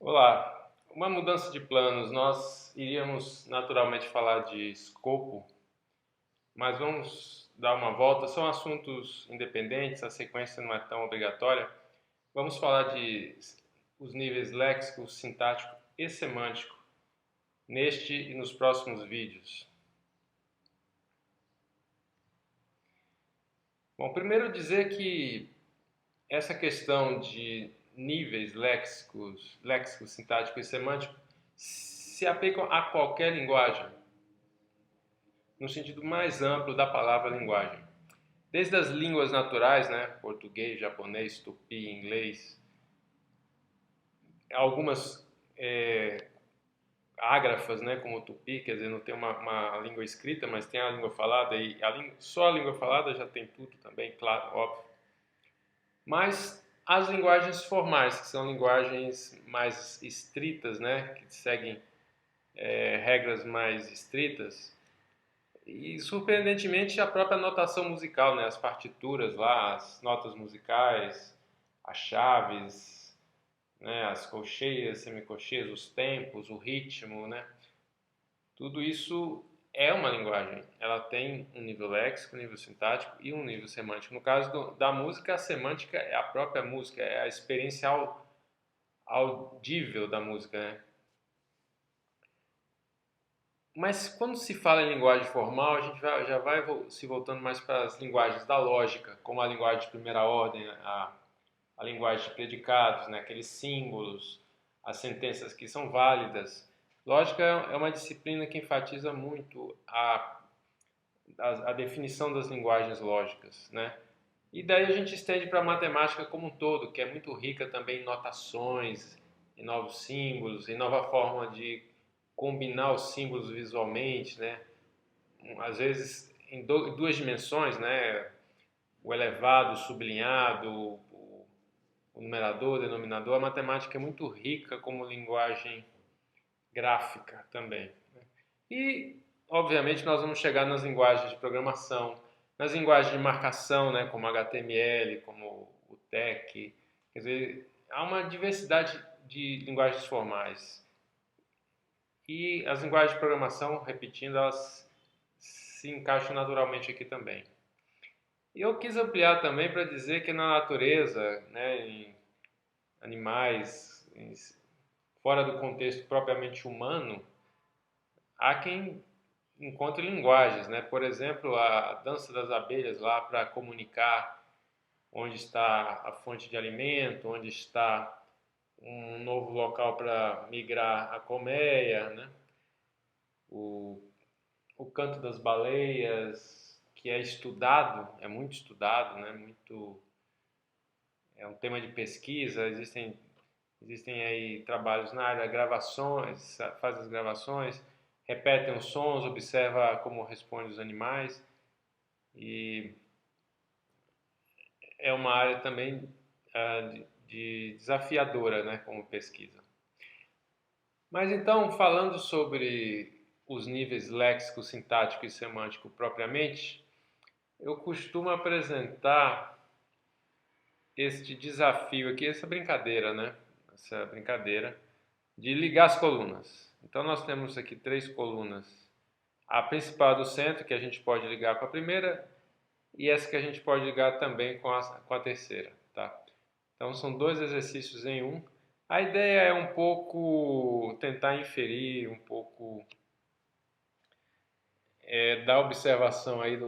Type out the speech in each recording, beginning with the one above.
Olá, uma mudança de planos. Nós iríamos naturalmente falar de escopo, mas vamos dar uma volta. São assuntos independentes, a sequência não é tão obrigatória. Vamos falar de os níveis léxico, sintático e semântico neste e nos próximos vídeos. Bom, primeiro dizer que essa questão de níveis léxicos, léxico, sintático e semântico se aplicam a qualquer linguagem, no sentido mais amplo da palavra linguagem. Desde as línguas naturais, né, português, japonês, tupi, inglês, algumas ágrafas, né, como o tupi, quer dizer, não tem uma língua escrita, mas tem a língua falada, e só a língua falada já tem tudo também, claro, óbvio. Mas as linguagens formais, que são linguagens mais estritas, né, que seguem regras mais estritas, e surpreendentemente a própria notação musical, né? As partituras lá, as notas musicais, as chaves, né? As colcheias, semicolcheias, os tempos, o ritmo, né? Tudo isso é uma linguagem. Ela tem um nível léxico, um nível sintático e um nível semântico. No caso da música, a semântica é a própria música, é a experiência audível da música, né? Mas quando se fala em linguagem formal, a gente já vai se voltando mais para as linguagens da lógica, como a linguagem de primeira ordem, a linguagem de predicados, né, aqueles símbolos, as sentenças que são válidas. Lógica é uma disciplina que enfatiza muito a definição das linguagens lógicas, né? E daí a gente estende para a matemática como um todo, que é muito rica também em notações, em novos símbolos, em nova forma de combinar os símbolos visualmente, né? Às vezes em duas dimensões, né? O elevado, o sublinhado, o numerador, o denominador. A matemática é muito rica como linguagem gráfica também. E, obviamente, nós vamos chegar nas linguagens de programação, nas linguagens de marcação, né? Como HTML, como o TEC. Quer dizer, há uma diversidade de linguagens formais. E as linguagens de programação, repetindo, elas se encaixam naturalmente aqui também. E eu quis ampliar também para dizer que na natureza, né, em animais, fora do contexto propriamente humano, há quem encontre linguagens, né? Por exemplo, a dança das abelhas lá para comunicar onde está a fonte de alimento, onde está um novo local para migrar a colmeia, né? O o canto das baleias, que é estudado, é muito estudado, né? É um tema de pesquisa, existem aí trabalhos na área, gravações, faz as gravações, repetem os sons, observa como respondem os animais e é uma área também de desafiadora, né, como pesquisa. Mas então, falando sobre os níveis léxico, sintático e semântico propriamente, eu costumo apresentar este desafio aqui, essa brincadeira, né? Essa brincadeira de ligar as colunas. Então nós temos aqui três colunas. A principal do centro, que a gente pode ligar com a primeira, e essa que a gente pode ligar também com a terceira, tá? Então são dois exercícios em um. A ideia é um pouco tentar inferir, um pouco da observação aí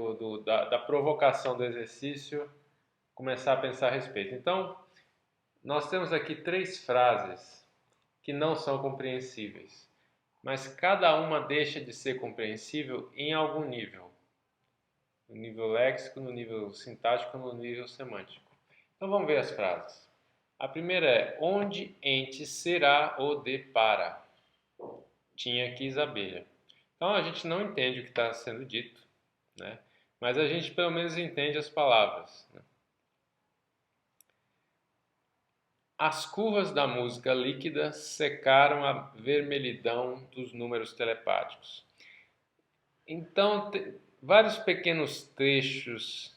da provocação do exercício, começar a pensar a respeito. Então, nós temos aqui três frases que não são compreensíveis, mas cada uma deixa de ser compreensível em algum nível. No nível léxico, no nível sintático, no nível semântico. Então vamos ver as frases. A primeira é: onde ente será o de para? Tinha quis abelha. Então a gente não entende o que está sendo dito, né? Mas a gente pelo menos entende as palavras, né? As curvas da música líquida secaram a vermelhidão dos números telepáticos. Então, vários pequenos trechos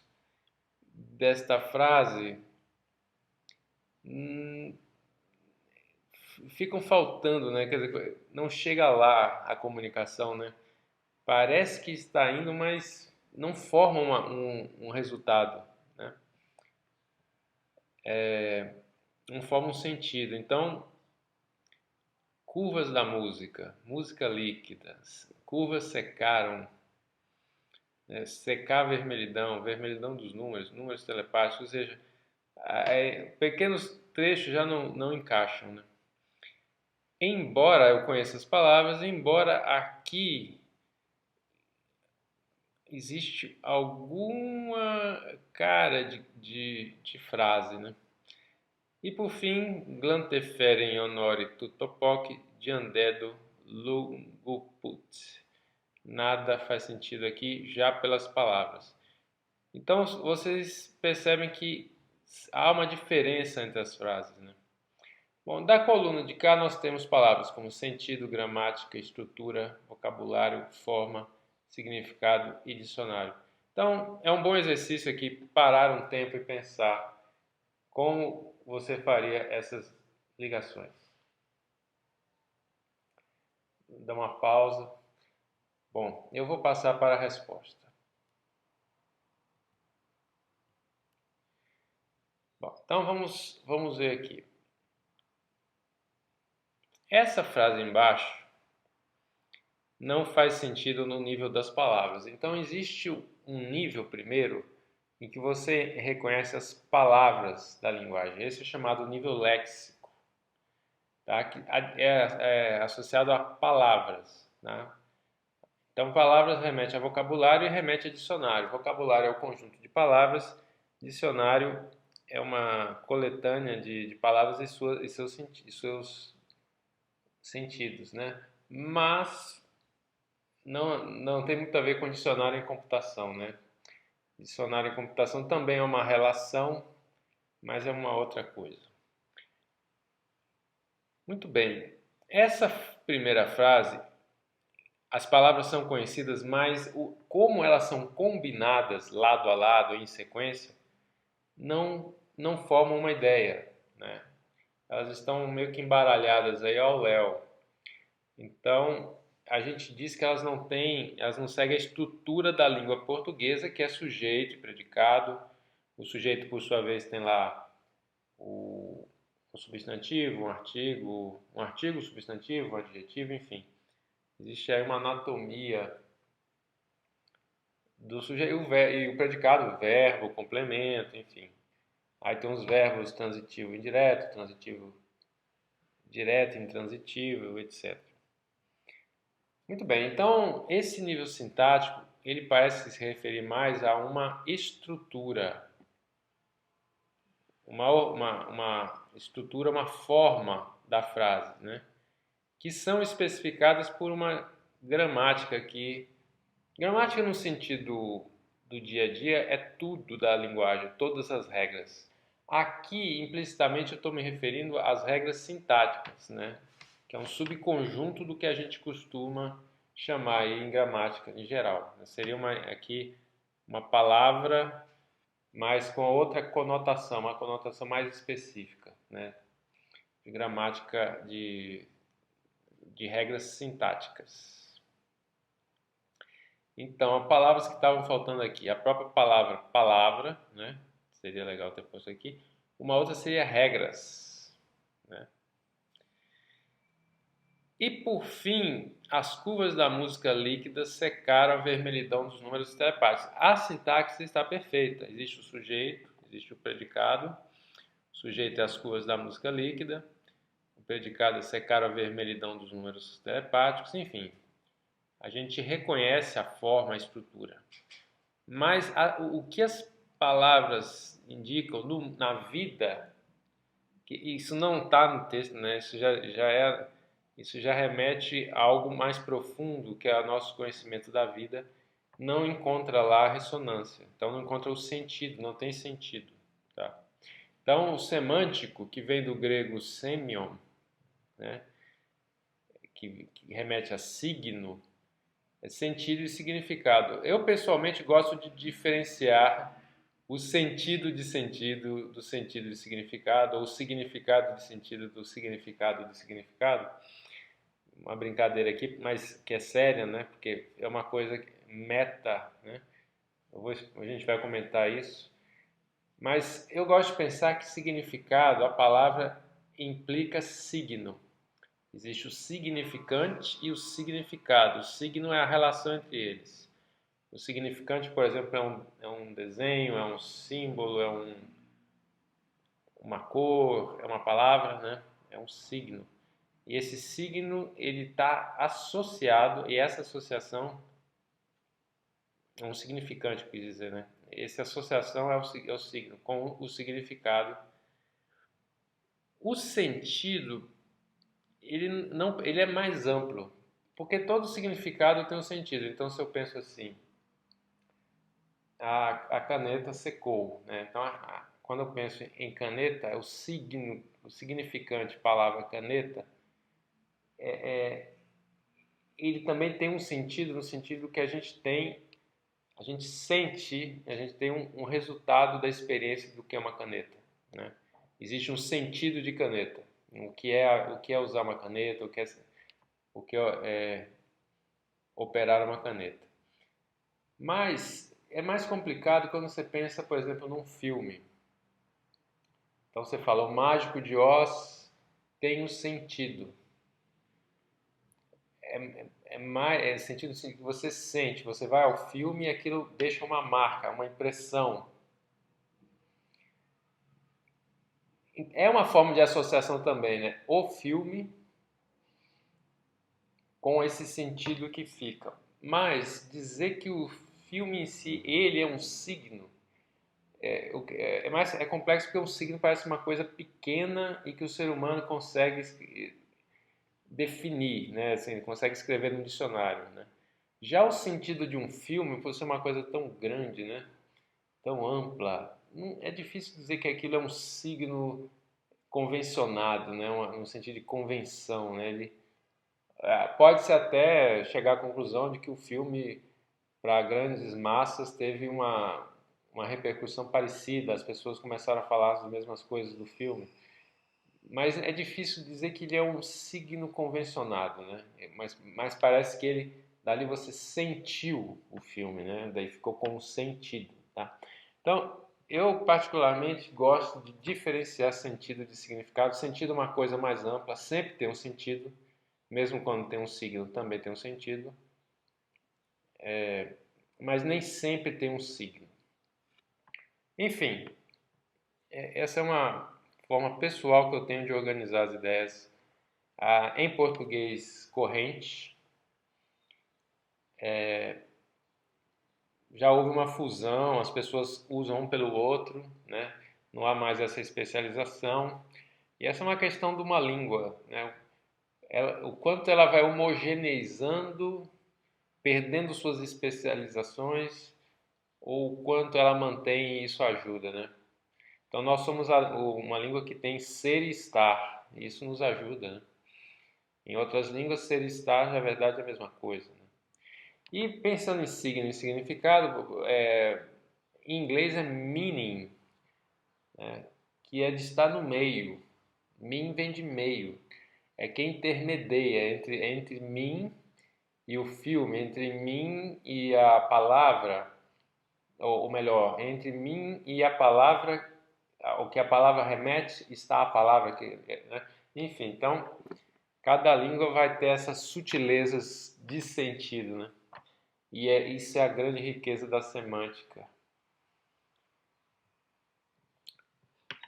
desta frase ficam faltando, né? Quer dizer, não chega lá a comunicação, né? Parece que está indo, mas não forma um resultado, né? Não forma um sentido. Então, curvas da música, música líquida, curvas secaram, né? Secar a vermelhidão, vermelhidão dos números, números telepáticos, ou seja, pequenos trechos já não encaixam, né? Embora eu conheça as palavras, embora aqui existe alguma cara de frase, né? E por fim, Glanteferen honore tutopoc diandedo lunguput. Nada faz sentido aqui já pelas palavras. Então vocês percebem que há uma diferença entre as frases, né? Bom, da coluna de cá nós temos palavras como sentido, gramática, estrutura, vocabulário, forma, significado e dicionário. Então, é um bom exercício aqui parar um tempo e pensar como você faria essas ligações. Dá uma pausa. Bom, eu vou passar para a resposta. Bom, então vamos ver aqui. Essa frase embaixo não faz sentido no nível das palavras. Então existe um nível primeiro em que você reconhece as palavras da linguagem. Esse é chamado nível léxico, tá? Que é associado a palavras, né? Então palavras remete a vocabulário e remete a dicionário. Vocabulário é o conjunto de palavras, dicionário é uma coletânea de palavras e seus sentidos, né? Mas não tem muito a ver com dicionário em computação, né? Dicionário em computação também é uma relação, mas é uma outra coisa. Muito bem. Essa primeira frase, as palavras são conhecidas, mas como elas são combinadas lado a lado em sequência, não formam uma ideia, né? Elas estão meio que embaralhadas aí ao léu. Então, a gente diz que elas não seguem a estrutura da língua portuguesa, que é sujeito e predicado. O sujeito, por sua vez, tem lá o substantivo, um artigo, substantivo, um adjetivo, enfim. Existe aí uma anatomia do sujeito e o predicado, o verbo, o complemento, enfim. Aí tem os verbos transitivo e indireto, transitivo direto, intransitivo, etc. Muito bem, então esse nível sintático ele parece se referir mais a uma estrutura, uma estrutura, uma forma da frase, né? Que são especificadas por uma gramática que... Gramática no sentido do dia a dia é tudo da linguagem, todas as regras. Aqui, implicitamente, eu estou me referindo às regras sintáticas, né? Que é um subconjunto do que a gente costuma chamar aí em gramática em geral. Seria aqui uma palavra, mas com outra conotação, uma conotação mais específica, né? De gramática, de regras sintáticas. Então, as palavras que estavam faltando aqui, a própria palavra, né? Seria legal ter posto aqui. Uma outra seria regras, né? E por fim, as curvas da música líquida secaram a vermelhidão dos números telepáticos. A sintaxe está perfeita. Existe o sujeito, existe o predicado. O sujeito é as curvas da música líquida. O predicado é secar a vermelhidão dos números telepáticos, enfim. A gente reconhece a forma, a estrutura. Mas o que as palavras indicam na vida, que isso não está no texto, né? Isso já remete a algo mais profundo, que é o nosso conhecimento da vida, não encontra lá ressonância. Então não encontra o sentido, não tem sentido. Tá? Então o semântico, que vem do grego semion, né? que remete a signo, é sentido e significado. Eu pessoalmente gosto de diferenciar o sentido de sentido do sentido de significado, ou o significado de sentido do significado de significado. Uma brincadeira aqui, mas que é séria, né? Porque é uma coisa meta, né? A gente vai comentar isso. Mas eu gosto de pensar que significado, a palavra implica signo. Existe o significante e o significado. O signo é a relação entre eles. O significante, por exemplo, é um desenho, é um símbolo, uma cor, é uma palavra, né? É um signo. E esse signo, ele está associado, e essa associação é um significante, quis dizer, né? Essa associação é o signo com o significado. O sentido, ele é mais amplo, porque todo significado tem um sentido. Então, se eu penso assim, a caneta secou, né? Então, quando eu penso em caneta, o significante, palavra caneta, ele também tem um sentido, no sentido que a gente sente, a gente tem um resultado da experiência do que é uma caneta, né? Existe um sentido de caneta, o que é usar uma caneta, o que é operar uma caneta. Mas é mais complicado quando você pensa, por exemplo, num filme. Então você fala, o Mágico de Oz tem um sentido. É sentido assim, que você sente, você vai ao filme e aquilo deixa uma marca, uma impressão. É uma forma de associação também, né? O filme com esse sentido que fica. Mas dizer que o filme em si, ele é um signo, é complexo porque o signo parece uma coisa pequena e que o ser humano consegue definir, né? Assim, ele consegue escrever no dicionário, né? Já o sentido de um filme, por ser uma coisa tão grande, né? Tão ampla, é difícil dizer que aquilo é um signo convencionado, né? No sentido de convenção, né? Pode-se até chegar à conclusão de que o filme, para grandes massas, teve uma repercussão parecida, as pessoas começaram a falar as mesmas coisas do filme, mas é difícil dizer que ele é um signo convencionado, né? Mas parece que dali você sentiu o filme, né? Daí ficou com um sentido, tá? Então, eu particularmente gosto de diferenciar sentido de significado. Sentido é uma coisa mais ampla, sempre tem um sentido, mesmo quando tem um signo também tem um sentido, mas nem sempre tem um signo. Enfim, essa é uma forma pessoal que eu tenho de organizar as ideias. Em português corrente, já houve uma fusão, as pessoas usam um pelo outro, né? Não há mais essa especialização. E essa é uma questão de uma língua, né? O quanto ela vai homogeneizando, perdendo suas especializações, ou o quanto ela mantém e isso ajuda, né? Então nós somos uma língua que tem ser e estar, e isso nos ajuda, né? Em outras línguas, ser e estar, na verdade, é a mesma coisa, né? E pensando em signo e significado, em inglês é meaning, né? Que é de estar no meio. Mean vem de meio. É quem intermedia entre mim e o filme, entre mim e a palavra, ou melhor, entre mim e a palavra, o que a palavra remete, está a palavra, né? Enfim, então, cada língua vai ter essas sutilezas de sentido, né? E isso é a grande riqueza da semântica.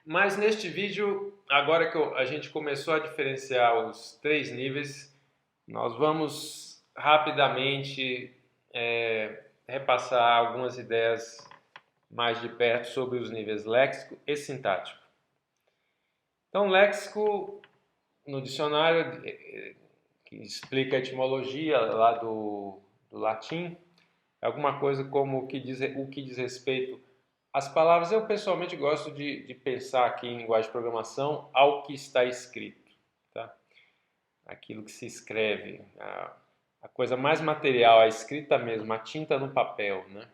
Mas neste vídeo, agora que a gente começou a diferenciar os três níveis, nós vamos rapidamente repassar algumas ideias mais de perto sobre os níveis léxico e sintático. Então, léxico, no dicionário, que explica a etimologia lá do latim, é alguma coisa como o que diz respeito às palavras. Eu pessoalmente gosto de pensar aqui em linguagem de programação ao que está escrito, tá? Aquilo que se escreve, a coisa mais material, a escrita mesmo, a tinta no papel, né?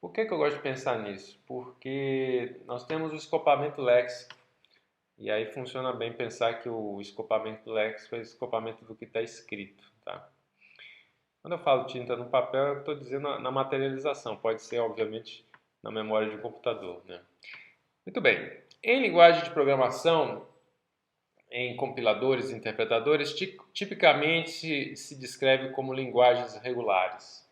Por que eu gosto de pensar nisso? Porque nós temos o escopamento léxico, e aí funciona bem pensar que o escopamento léxico é o escopamento do que está escrito, tá? Quando eu falo tinta no papel, eu estou dizendo na materialização, pode ser, obviamente, na memória de um computador, né? Muito bem. Em linguagem de programação, em compiladores e interpretadores, tipicamente se descreve como linguagens regulares.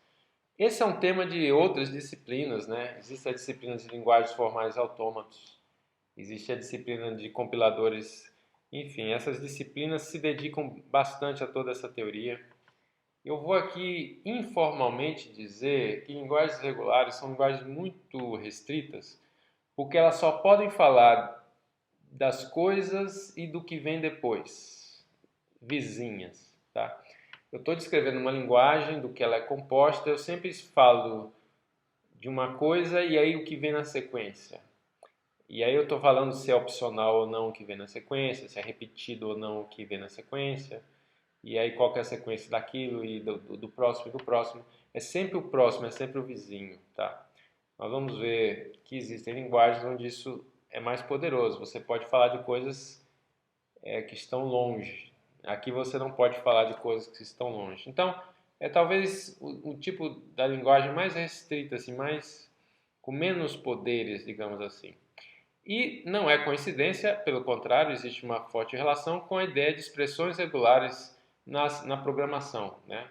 Esse é um tema de outras disciplinas, né? Existe a disciplina de linguagens formais e autômatos, existe a disciplina de compiladores, enfim, essas disciplinas se dedicam bastante a toda essa teoria. Eu vou aqui informalmente dizer que linguagens regulares são linguagens muito restritas, porque elas só podem falar das coisas e do que vem depois, vizinhas, tá? Eu estou descrevendo uma linguagem, do que ela é composta, eu sempre falo de uma coisa e aí o que vem na sequência. E aí eu estou falando se é opcional ou não o que vem na sequência, se é repetido ou não o que vem na sequência, e aí qual que é a sequência daquilo e do próximo e do próximo. É sempre o próximo, é sempre o vizinho, tá? Nós vamos ver que existem linguagens onde isso é mais poderoso. Você pode falar de coisas que estão longe. Aqui você não pode falar de coisas que estão longe. Então, é talvez o tipo da linguagem mais restrita, assim, mais com menos poderes, digamos assim. E não é coincidência, pelo contrário, existe uma forte relação com a ideia de expressões regulares na programação, né?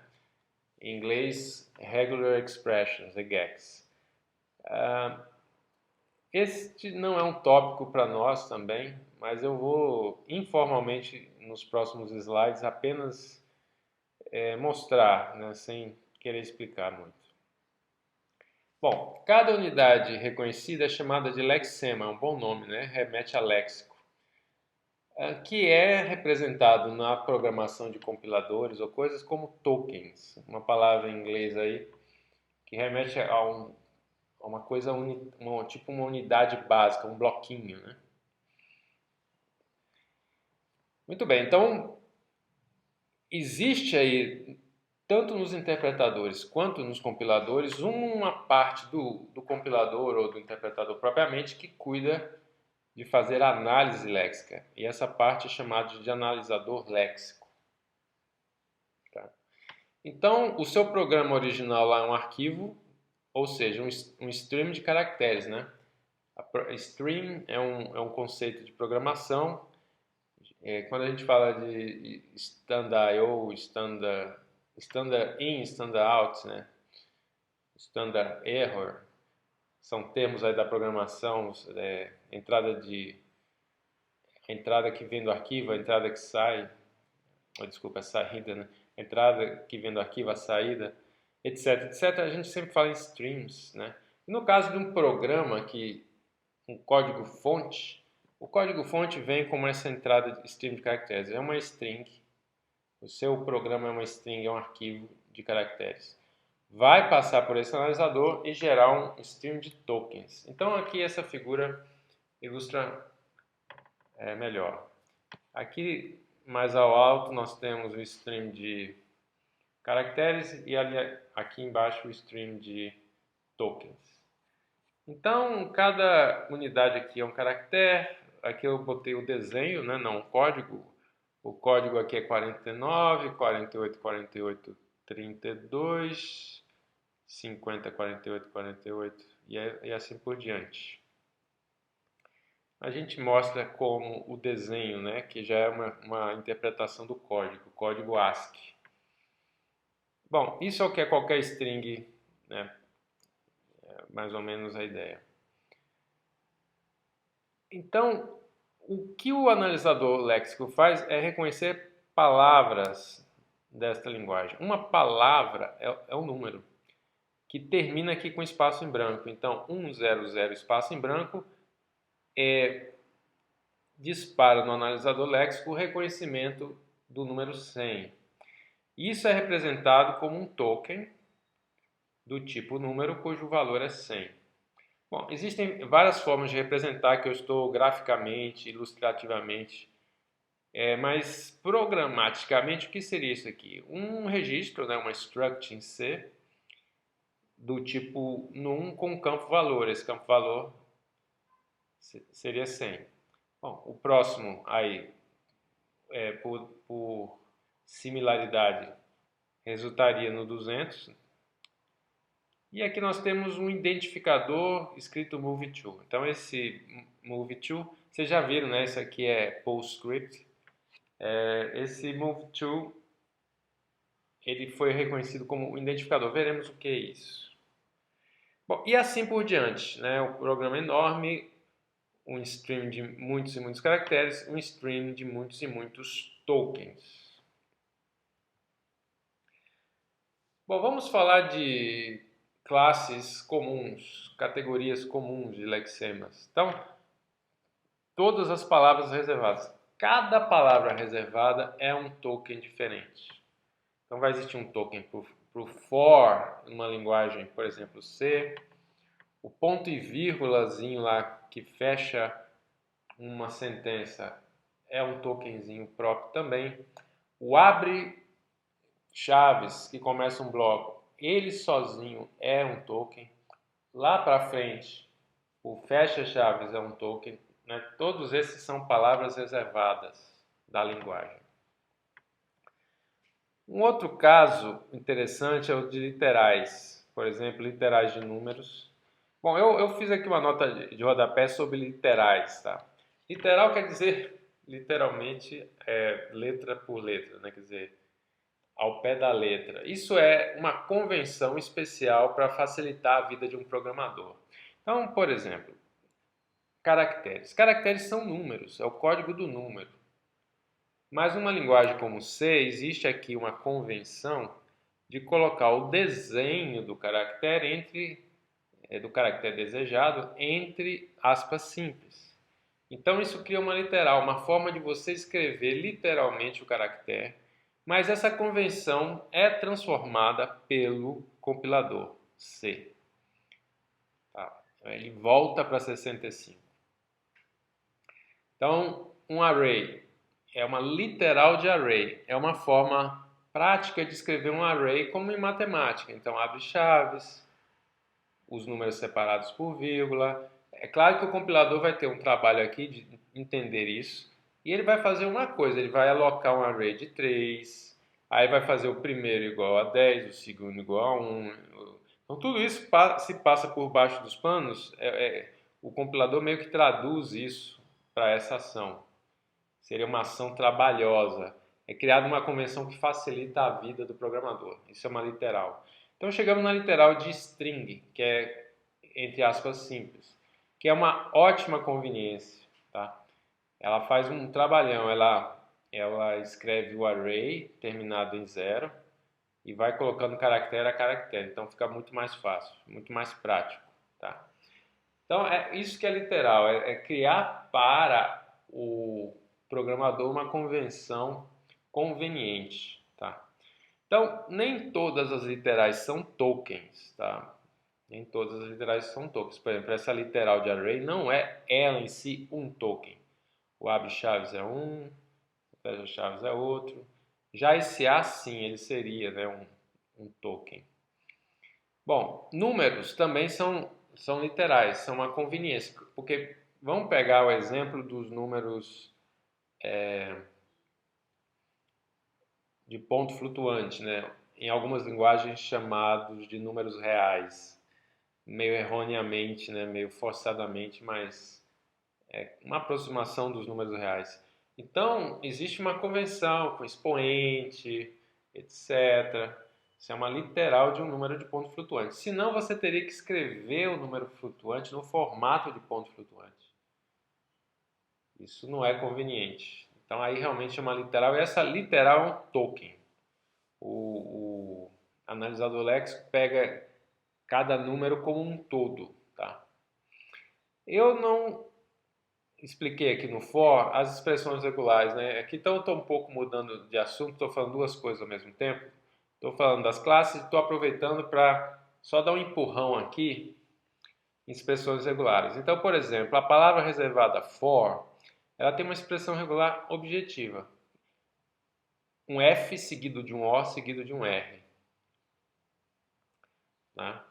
Em inglês, Regular Expressions, regex. Este não é um tópico para nós também, mas eu vou informalmente nos próximos slides apenas mostrar, né, sem querer explicar muito. Bom, cada unidade reconhecida é chamada de lexema, é um bom nome, né? Remete a léxico, que é representado na programação de compiladores ou coisas como tokens, uma palavra em inglês aí que remete a uma coisa, tipo uma unidade básica, um bloquinho, né? Muito bem, então existe aí, tanto nos interpretadores quanto nos compiladores, uma parte do compilador ou do interpretador propriamente que cuida de fazer análise léxica. E essa parte é chamada de analisador léxico. Tá? Então, o seu programa original lá é um arquivo, ou seja, um stream de caracteres, né? Stream é um conceito de programação. Quando a gente fala de standard ou standard in, standard out, né? Standard error, são termos aí da programação, entrada que vem do arquivo, a entrada que sai, desculpa, a saída, né? A entrada que vem do arquivo, a saída, etc, etc. A gente sempre fala em streams, né? E no caso de um programa um código-fonte, o código-fonte vem como essa entrada de stream de caracteres. É uma string. O seu programa é uma string, é um arquivo de caracteres. Vai passar por esse analisador e gerar um stream de tokens. Então aqui essa figura ilustra melhor. Aqui mais ao alto nós temos o stream de caracteres e aqui embaixo o stream de tokens. Então cada unidade aqui é um caractere. Aqui eu botei o desenho, né? Não o código. O código aqui é 49, 48, 48, 32, 50, 48, 48 e assim por diante. A gente mostra como o desenho, né, que já é uma interpretação do código ASCII. Bom, isso é o que é qualquer string, né, mais ou menos a ideia. Então, o que o analisador léxico faz é reconhecer palavras desta linguagem. Uma palavra é um número que termina aqui com espaço em branco. Então, 100 espaço em branco dispara no analisador léxico o reconhecimento do número 100. Isso é representado como um token do tipo número cujo valor é 100. Bom, existem várias formas de representar que eu estou graficamente, ilustrativamente, mas programaticamente o que seria isso aqui? Um registro, né, uma struct em C, do tipo num com campo valor. Esse campo valor seria 100. Bom, o próximo aí, por similaridade, resultaria no 200. E aqui nós temos um identificador escrito move_to. Então esse move_to, vocês já viram, né? Esse aqui é PostScript. Esse move_to, ele foi reconhecido como um identificador. Veremos o que é isso. Bom, e assim por diante, né? O programa enorme, um string de muitos e muitos caracteres, um string de muitos e muitos tokens. Bom, vamos falar de classes comuns, categorias comuns de lexemas. Então, todas as palavras reservadas. Cada palavra reservada é um token diferente. Então, vai existir um token para o for, numa linguagem, por exemplo, C. O ponto e vírgulazinho lá que fecha uma sentença é um tokenzinho próprio também. O abre chaves que começa um bloco, ele sozinho é um token. Lá para frente, o fecha chaves é um token. Né? Todos esses são palavras reservadas da linguagem. Um outro caso interessante é o de literais. Por exemplo, literais de números. Bom, eu fiz aqui uma nota de rodapé sobre literais. Tá? Literal quer dizer, literalmente, letra por letra, né? Quer dizer, ao pé da letra. Isso é uma convenção especial para facilitar a vida de um programador. Então, por exemplo, caracteres. Caracteres são números, é o código do número. Mas numa linguagem como C, existe aqui uma convenção de colocar o desenho do caractere do caractere desejado entre aspas simples. Então isso cria uma literal, uma forma de você escrever literalmente o caractere, mas essa convenção é transformada pelo compilador C. Tá? Ele volta para 65. Então, um array é uma literal de array, é uma forma prática de escrever um array como em matemática. Então, abre chaves, os números separados por vírgula. É claro que o compilador vai ter um trabalho aqui de entender isso, e ele vai fazer uma coisa, ele vai alocar um array de 3, aí vai fazer o primeiro igual a 10, o segundo igual a 1. Então, tudo isso se passa por baixo dos panos, o compilador meio que traduz isso para essa ação. Seria uma ação trabalhosa. É criada uma convenção que facilita a vida do programador. Isso é uma literal. Então chegamos na literal de string, que é, entre aspas, simples, que é uma ótima conveniência. Tá? Ela faz um trabalhão, ela escreve o array terminado em 0 e vai colocando caractere a caractere. Então fica muito mais fácil, muito mais prático. Tá? Então é isso que é literal, é criar para o programador uma convenção conveniente, tá? Então, nem todas as literais são tokens, tá? Nem todas as literais são tokens. Por exemplo, essa literal de array não é ela em si um token. O abre chaves é um, o fecha chaves é outro. Já esse A, sim, ele seria, né, um token. Bom, números também são literais, são uma conveniência, porque vamos pegar o exemplo dos números de ponto flutuante, né? Em algumas linguagens chamados de números reais, meio erroneamente, né? Meio forçadamente, mas é uma aproximação dos números reais. Então, existe uma convenção com expoente, etc. Isso é uma literal de um número de ponto flutuante. Senão, você teria que escrever o número flutuante no formato de ponto flutuante. Isso não é conveniente. Então, aí realmente é uma literal. E essa literal é um token. O analisador léxico pega cada número como um todo. Tá? Eu não expliquei aqui no for as expressões regulares, né? Aqui então eu estou um pouco mudando de assunto, estou falando duas coisas ao mesmo tempo. Estou falando das classes e estou aproveitando para só dar um empurrão aqui em expressões regulares. Então, por exemplo, a palavra reservada for, ela tem uma expressão regular objetiva. Um F seguido de um O seguido de um R. Tá?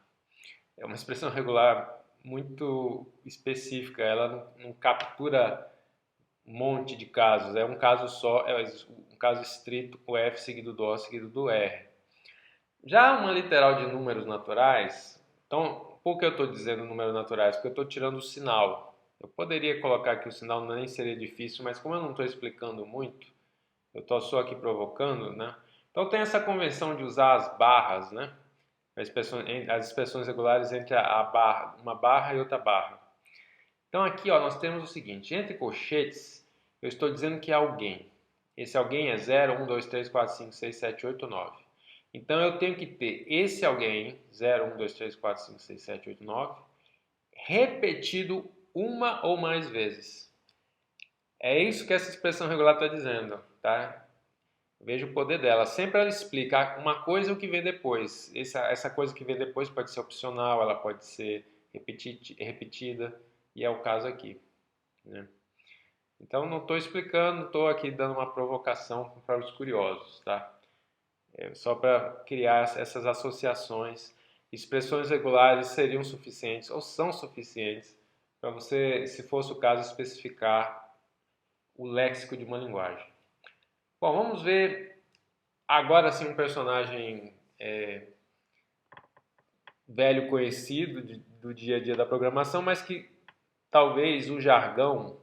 é uma expressão regular muito específica, ela não captura um monte de casos, é um caso só, é um caso estrito, o F seguido do O seguido do R. Já uma literal de números naturais, então, por que eu estou dizendo números naturais? Porque eu estou tirando o sinal. Eu poderia colocar aqui o sinal, nem seria difícil, mas como eu não estou explicando muito, eu estou só aqui provocando, né? Então tem essa convenção de usar as barras, né? As expressões regulares entre a barra, uma barra e outra barra. Então aqui, ó, nós temos o seguinte, entre colchetes, eu estou dizendo que é alguém. Esse alguém é 0, 1, 2, 3, 4, 5, 6, 7, 8, 9. Então eu tenho que ter esse alguém, 0, 1, 2, 3, 4, 5, 6, 7, 8, 9, repetido uma ou mais vezes. É isso que essa expressão regular está dizendo, tá? Veja o poder dela. Sempre ela explica uma coisa e o que vem depois. Essa coisa que vem depois pode ser opcional, ela pode ser repetida, e é o caso aqui, né? Então não estou explicando, estou aqui dando uma provocação para os curiosos, tá? Só para criar essas associações. Expressões regulares seriam suficientes ou são suficientes para você, se fosse o caso, especificar o léxico de uma linguagem. Bom, vamos ver agora sim um personagem velho conhecido do dia a dia da programação, mas que talvez o jargão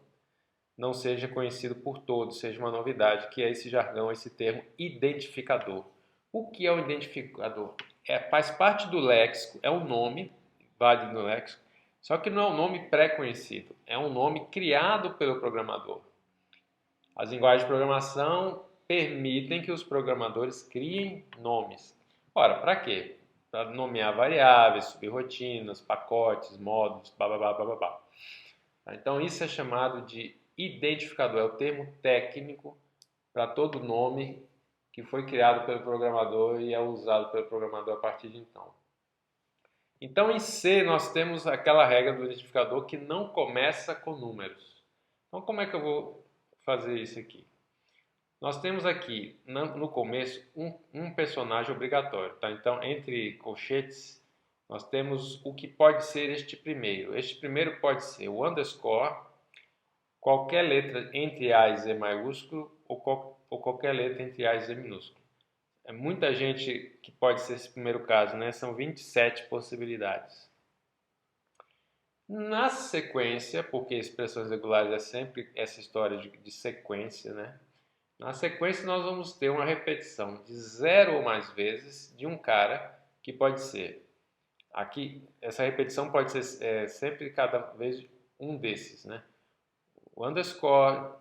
não seja conhecido por todos, seja uma novidade, que é esse jargão, esse termo identificador. O que é o identificador? Faz parte do léxico, é um nome válido no léxico, só que não é um nome pré-conhecido, é um nome criado pelo programador. As linguagens de programação permitem que os programadores criem nomes. Ora, para quê? Para nomear variáveis, subrrotinas, pacotes, módulos, blá. Então isso é chamado de identificador, é o termo técnico para todo nome que foi criado pelo programador e é usado pelo programador a partir de então. Então em C nós temos aquela regra do identificador que não começa com números. Então como é que eu vou fazer isso aqui? Nós temos aqui no começo um personagem obrigatório, tá? Então entre colchetes nós temos o que pode ser este primeiro. Este primeiro pode ser o underscore, qualquer letra entre A e Z maiúsculo ou qualquer letra entre A e Z minúsculo. É muita gente que pode ser esse primeiro caso, né? São 27 possibilidades. Na sequência, porque expressões regulares é sempre essa história de sequência, né? Na sequência nós vamos ter uma repetição de 0 ou mais vezes de um cara que pode ser. Aqui, essa repetição pode ser sempre cada vez um desses, né? O underscore,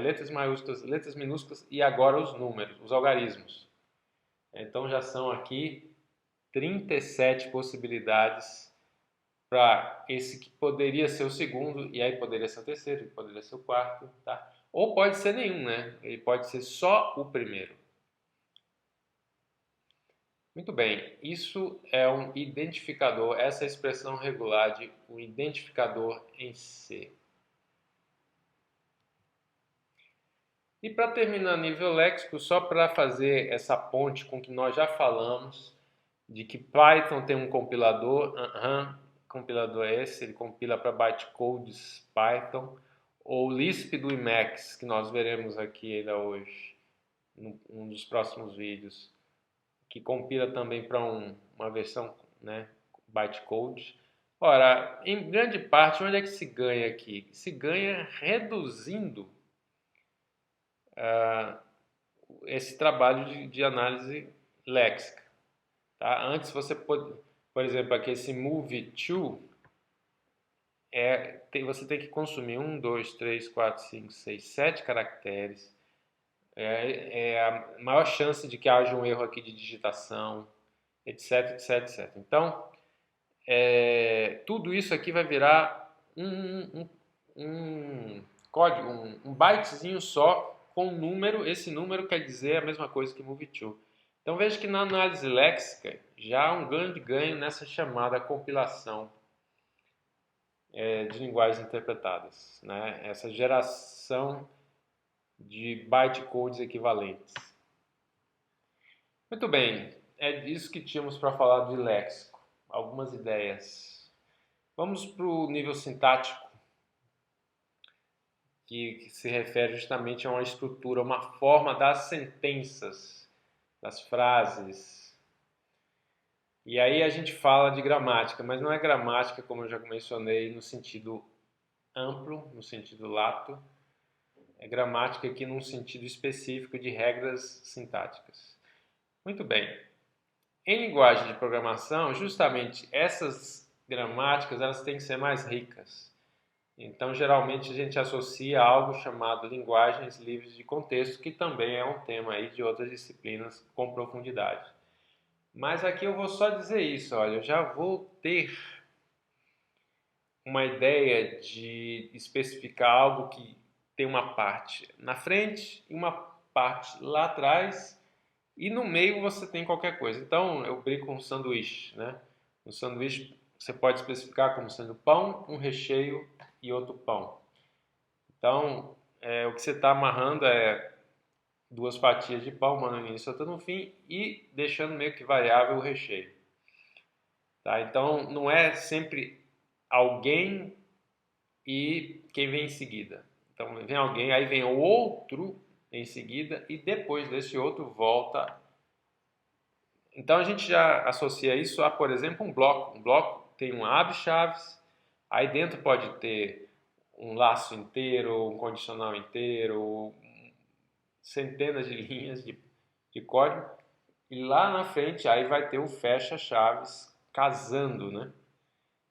letras maiúsculas, letras minúsculas e agora os números, os algarismos. Então já são aqui 37 possibilidades para esse que poderia ser o segundo, e aí poderia ser o terceiro, poderia ser o quarto, tá? Ou pode ser nenhum, né? Ele pode ser só o primeiro. Muito bem, isso é um identificador, essa é a expressão regular de um identificador em C. E para terminar nível léxico, só para fazer essa ponte com o que nós já falamos, de que Python tem um compilador, compilador é esse, ele compila para bytecodes Python, ou Lisp do Emacs, que nós veremos aqui ainda hoje, num dos próximos vídeos, que compila também para uma versão, né, bytecode. Ora, em grande parte, onde é que se ganha aqui? Se ganha reduzindo esse trabalho de análise léxica. Tá? Antes você pode, por exemplo, aqui esse move to, você tem que consumir 1, 2, 3, 4, 5, 6, 7 caracteres. É a maior chance de que haja um erro aqui de digitação, etc, etc, etc. Então, tudo isso aqui vai virar um código, um bytezinho só com um número. Esse número quer dizer a mesma coisa que move to. Então veja que na análise léxica já há um grande ganho nessa chamada compilação de linguagens interpretadas, né? Essa geração de bytecodes equivalentes. Muito bem, é disso que tínhamos para falar de léxico. algumas ideias. Vamos para o nível sintático, que se refere justamente a uma estrutura, uma forma das sentenças, das frases. E aí a gente fala de gramática, mas não é gramática, como eu já mencionei, no sentido amplo, no sentido lato. É gramática aqui num sentido específico de regras sintáticas. Muito bem. Em linguagem de programação, justamente essas gramáticas elas têm que ser mais ricas. Então, geralmente a gente associa algo chamado linguagens livres de contexto, que também é um tema aí de outras disciplinas com profundidade. Mas aqui eu vou só dizer isso, olha, eu já vou ter uma ideia de especificar algo que tem uma parte na frente e uma parte lá atrás e no meio você tem qualquer coisa. Então eu brinco com um sanduíche, né? Um sanduíche você pode especificar como sendo pão, um recheio e outro pão. Então o que você está amarrando é duas fatias de pão, uma no início e outra no fim e deixando meio que variável o recheio. Tá? Então não é sempre alguém e quem vem em seguida. Então vem alguém, aí vem o outro em seguida e depois desse outro volta. Então a gente já associa isso a, por exemplo, um bloco. Um bloco tem um abre-chaves, aí dentro pode ter um laço inteiro, um condicional inteiro, centenas de linhas de código. E lá na frente aí vai ter o fecha-chaves casando, né?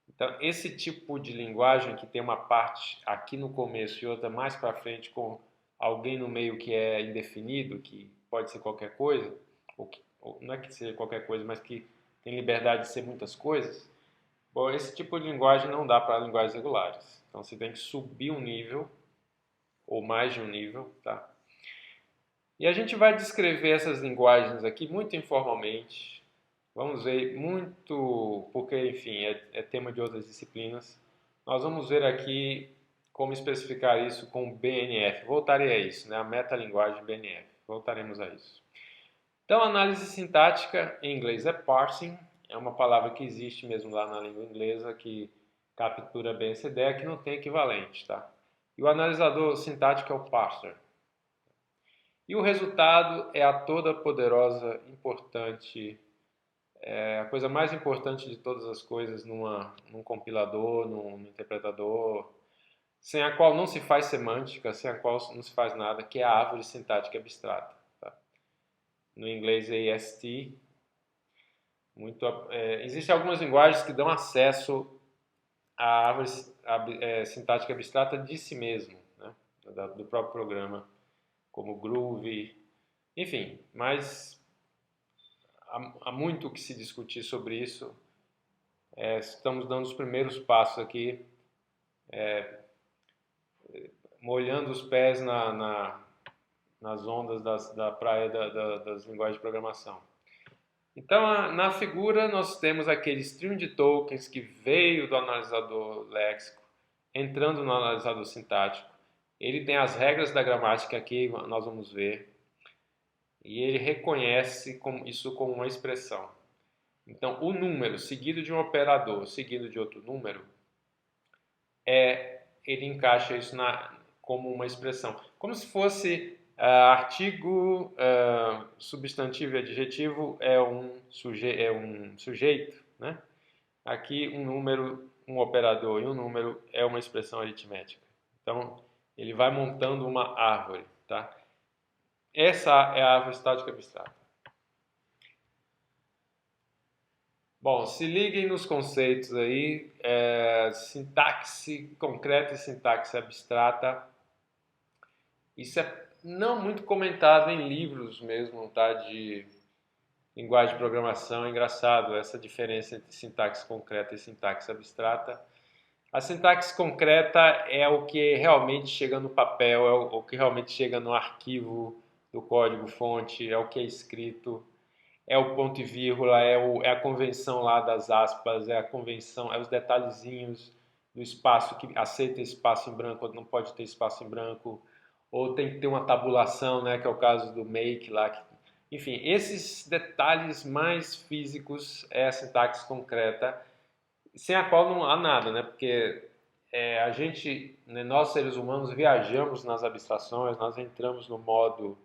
Então, esse tipo de linguagem que tem uma parte aqui no começo e outra mais para frente com alguém no meio que é indefinido, que pode ser qualquer coisa, ou não é que seja qualquer coisa, mas que tem liberdade de ser muitas coisas, bom, esse tipo de linguagem não dá para linguagens regulares. Então, você tem que subir um nível, ou mais de um nível, tá? E a gente vai descrever essas linguagens aqui muito informalmente. Vamos ver muito, porque, enfim, é tema de outras disciplinas. Nós vamos ver aqui como especificar isso com BNF. Voltarei a isso, né? A metalinguagem BNF. Voltaremos a isso. Então, análise sintática em inglês é parsing. É uma palavra que existe mesmo lá na língua inglesa que captura bem essa ideia que não tem equivalente, tá? E o analisador sintático é o parser. E o resultado é a toda poderosa, importante, a coisa mais importante de todas as coisas num compilador, num interpretador, sem a qual não se faz semântica, sem a qual não se faz nada, que é a árvore sintática abstrata. Tá? No inglês é AST. Existem algumas linguagens que dão acesso à árvore sintática abstrata de si mesmo, né? Do próprio programa, como Groove, enfim, mas há muito o que se discutir sobre isso. Estamos dando os primeiros passos aqui, molhando os pés nas ondas da praia das linguagens de programação. Então, na figura, nós temos aquele stream de tokens que veio do analisador léxico, entrando no analisador sintático. Ele tem as regras da gramática aqui, nós vamos ver, e ele reconhece isso como uma expressão. Então, o número seguido de um operador, seguido de outro número, ele encaixa isso como uma expressão. Como se fosse artigo, substantivo e adjetivo é um sujeito, né? Aqui um número, um operador e um número é uma expressão aritmética. Então, ele vai montando uma árvore, tá? Essa é a árvore estática abstrata. Bom, se liguem nos conceitos aí, sintaxe concreta e sintaxe abstrata. Isso é não muito comentado em livros mesmo, tá? De linguagem de programação. É engraçado essa diferença entre sintaxe concreta e sintaxe abstrata. A sintaxe concreta é o que realmente chega no papel, é o que realmente chega no arquivo do código-fonte, é o que é escrito, é o ponto e vírgula, é a convenção lá das aspas, é a convenção, é os detalhezinhos do espaço que aceita espaço em branco ou não pode ter espaço em branco, ou tem que ter uma tabulação, né, que é o caso do make lá, que Enfim, esses detalhes mais físicos é a sintaxe concreta, sem a qual não há nada, né? Porque a gente, né, nós seres humanos, viajamos nas abstrações, nós entramos no modo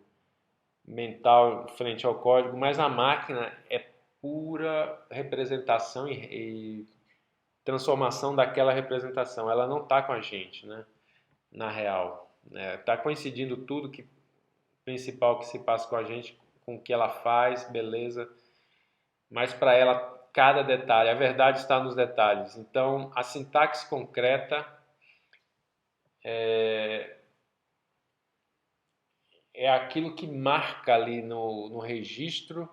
mental frente ao código, mas a máquina é pura representação e transformação daquela representação. Ela não está com a gente, né? Na real. Está coincidindo tudo que principal que se passa com a gente, com o que ela faz, beleza. Mas para ela, cada detalhe, a verdade está nos detalhes. Então, a sintaxe concreta é aquilo que marca ali no registro,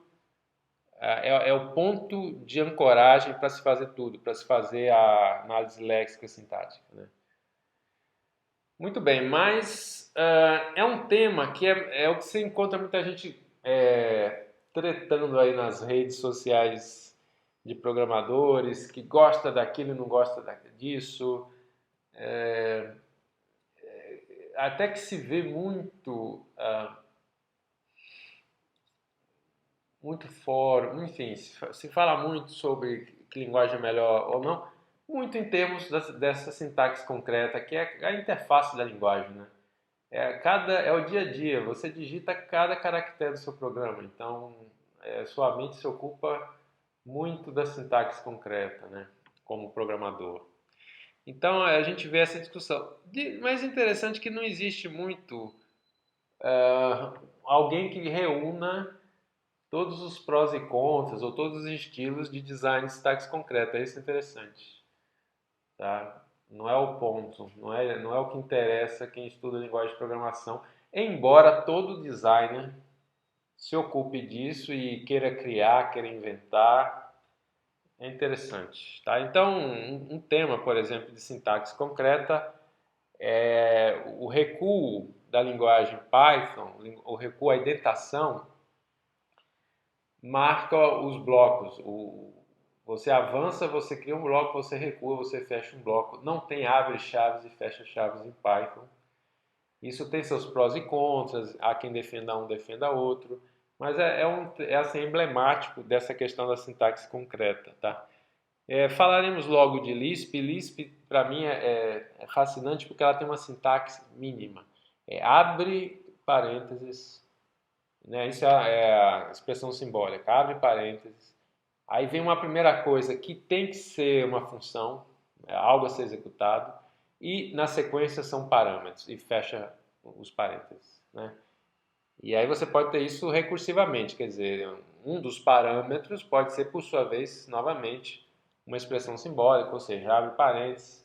é o ponto de ancoragem para se fazer tudo, para se fazer a análise léxica sintática, né? Muito bem, mas é um tema que é o que você encontra muita gente tretando aí nas redes sociais de programadores, que gosta daquilo e não gosta disso. Até que se vê muito fórum, enfim, se fala muito sobre que linguagem é melhor ou não, muito em termos dessa sintaxe concreta, que é a interface da linguagem, né? É o dia a dia, você digita cada caractere do seu programa, então sua mente se ocupa muito da sintaxe concreta, né? Como programador. Então a gente vê essa discussão. Mas é interessante que não existe muito alguém que reúna todos os prós e contras ou todos os estilos de design de sintaxe concreta. Isso é interessante, tá? Não é o ponto, não é o que interessa quem estuda linguagem de programação, embora todo designer se ocupe disso e queira criar, queira inventar, é interessante, tá? Então, um tema, por exemplo, de sintaxe concreta é o recuo da linguagem Python, o recuo à indentação, marca os blocos. Você avança, você cria um bloco, você recua, você fecha um bloco. Não tem abre chaves e fecha chaves em Python. Isso tem seus prós e contras, há quem defenda um, defenda outro, mas é assim, emblemático dessa questão da sintaxe concreta, tá? Falaremos logo de Lisp. Lisp, para mim, é fascinante porque ela tem uma sintaxe mínima. Abre parênteses, né? Isso é a expressão simbólica, abre parênteses. Aí vem uma primeira coisa que tem que ser uma função, algo a ser executado, e na sequência são parâmetros, e fecha os parênteses, né? E aí você pode ter isso recursivamente, quer dizer, um dos parâmetros pode ser, por sua vez, novamente, uma expressão simbólica, ou seja, abre parênteses,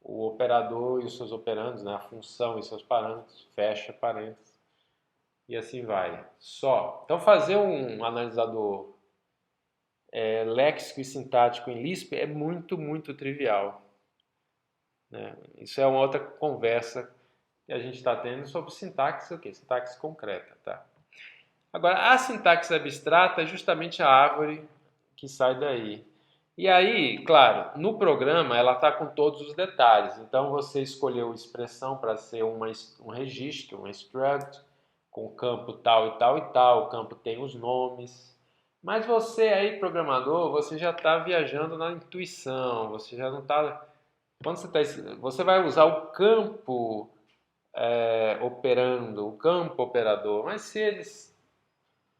o operador e os seus operandos, né? A função e seus parâmetros, fecha parênteses, e assim vai. Só. Então, fazer um analisador léxico e sintático em Lisp é muito, muito trivial, né? Isso é uma outra conversa que a gente está tendo sobre sintaxe, o quê? Sintaxe concreta, tá? Agora, a sintaxe abstrata é justamente a árvore que sai daí. E aí, claro, no programa ela está com todos os detalhes. Então você escolheu expressão para ser um registro, um struct, com campo tal e tal e tal. O campo tem os nomes. Mas você aí, programador, você já está viajando na intuição. Você já não está. Quando você vai usar o campo operando, o campo operador. Mas se eles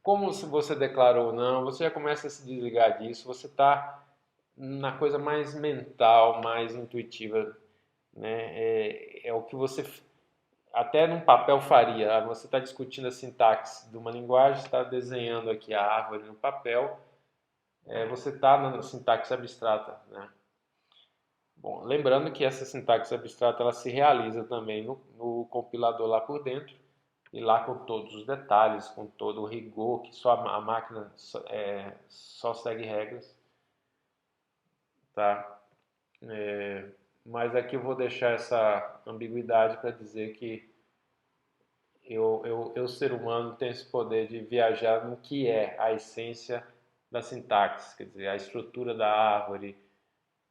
como se você declarou ou não, você já começa a se desligar disso, você está na coisa mais mental, mais intuitiva, né? É o que você até num papel faria. Você está discutindo a sintaxe de uma linguagem, está desenhando aqui a árvore no papel, você está na sintaxe abstrata, né? Bom, lembrando que essa sintaxe abstrata ela se realiza também no compilador lá por dentro, e lá com todos os detalhes, com todo o rigor, que só a máquina só segue regras, tá? Mas aqui eu vou deixar essa ambiguidade para dizer que eu, ser humano, tenho esse poder de viajar no que é a essência da sintaxe, quer dizer, a estrutura da árvore,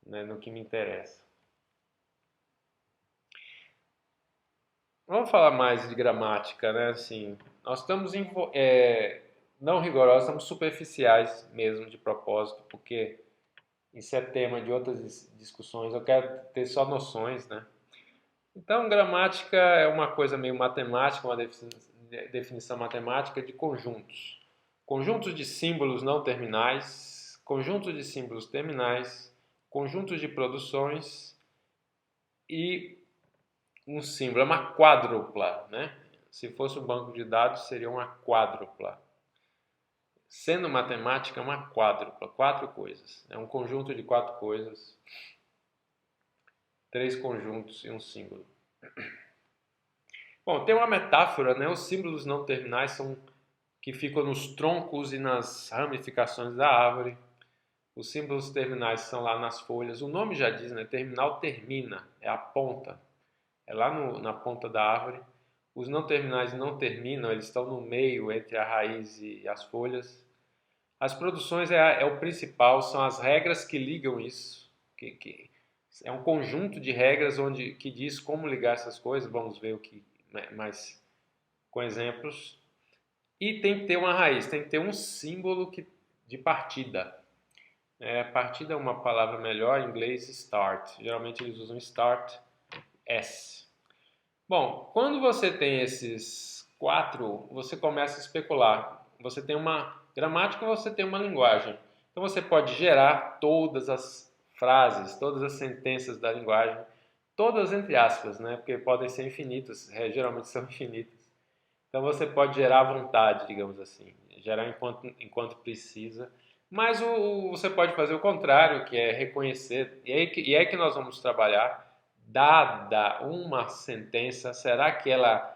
né, no que me interessa. Vamos falar mais de gramática, né? Assim, nós estamos não rigorosos, estamos superficiais mesmo de propósito, porque isso é tema de outras discussões, eu quero ter só noções, né? Então, gramática é uma coisa meio matemática, uma definição matemática de conjuntos. Conjuntos de símbolos não terminais, conjuntos de símbolos terminais, conjuntos de produções e um símbolo. É uma quádrupla, né? Se fosse um banco de dados, seria uma quádrupla. Sendo matemática, é uma quádrupla, 4 coisas. É um conjunto de 4 coisas, 3 conjuntos e um símbolo. Bom, tem uma metáfora, né? Os símbolos não terminais são que ficam nos troncos e nas ramificações da árvore. Os símbolos terminais são lá nas folhas. O nome já diz, né? Terminal termina, é a ponta. É lá na ponta da árvore. Os não terminais não terminam, eles estão no meio entre a raiz e as folhas. As produções é o principal, são as regras que ligam isso. Que é um conjunto de regras que diz como ligar essas coisas. Vamos ver o que mais com exemplos. E tem que ter uma raiz, tem que ter um símbolo de partida. Partida é uma palavra melhor, em inglês start. Geralmente eles usam start, S. Bom, quando você tem esses 4, você começa a especular. Você tem uma gramática, você tem uma linguagem. Então você pode gerar todas as frases, todas as sentenças da linguagem, todas entre aspas, né? Porque podem ser infinitas, geralmente são infinitas. Então você pode gerar à vontade, digamos assim, gerar enquanto precisa. Mas você pode fazer o contrário, que é reconhecer, e é aí que nós vamos trabalhar. Dada uma sentença, será que ela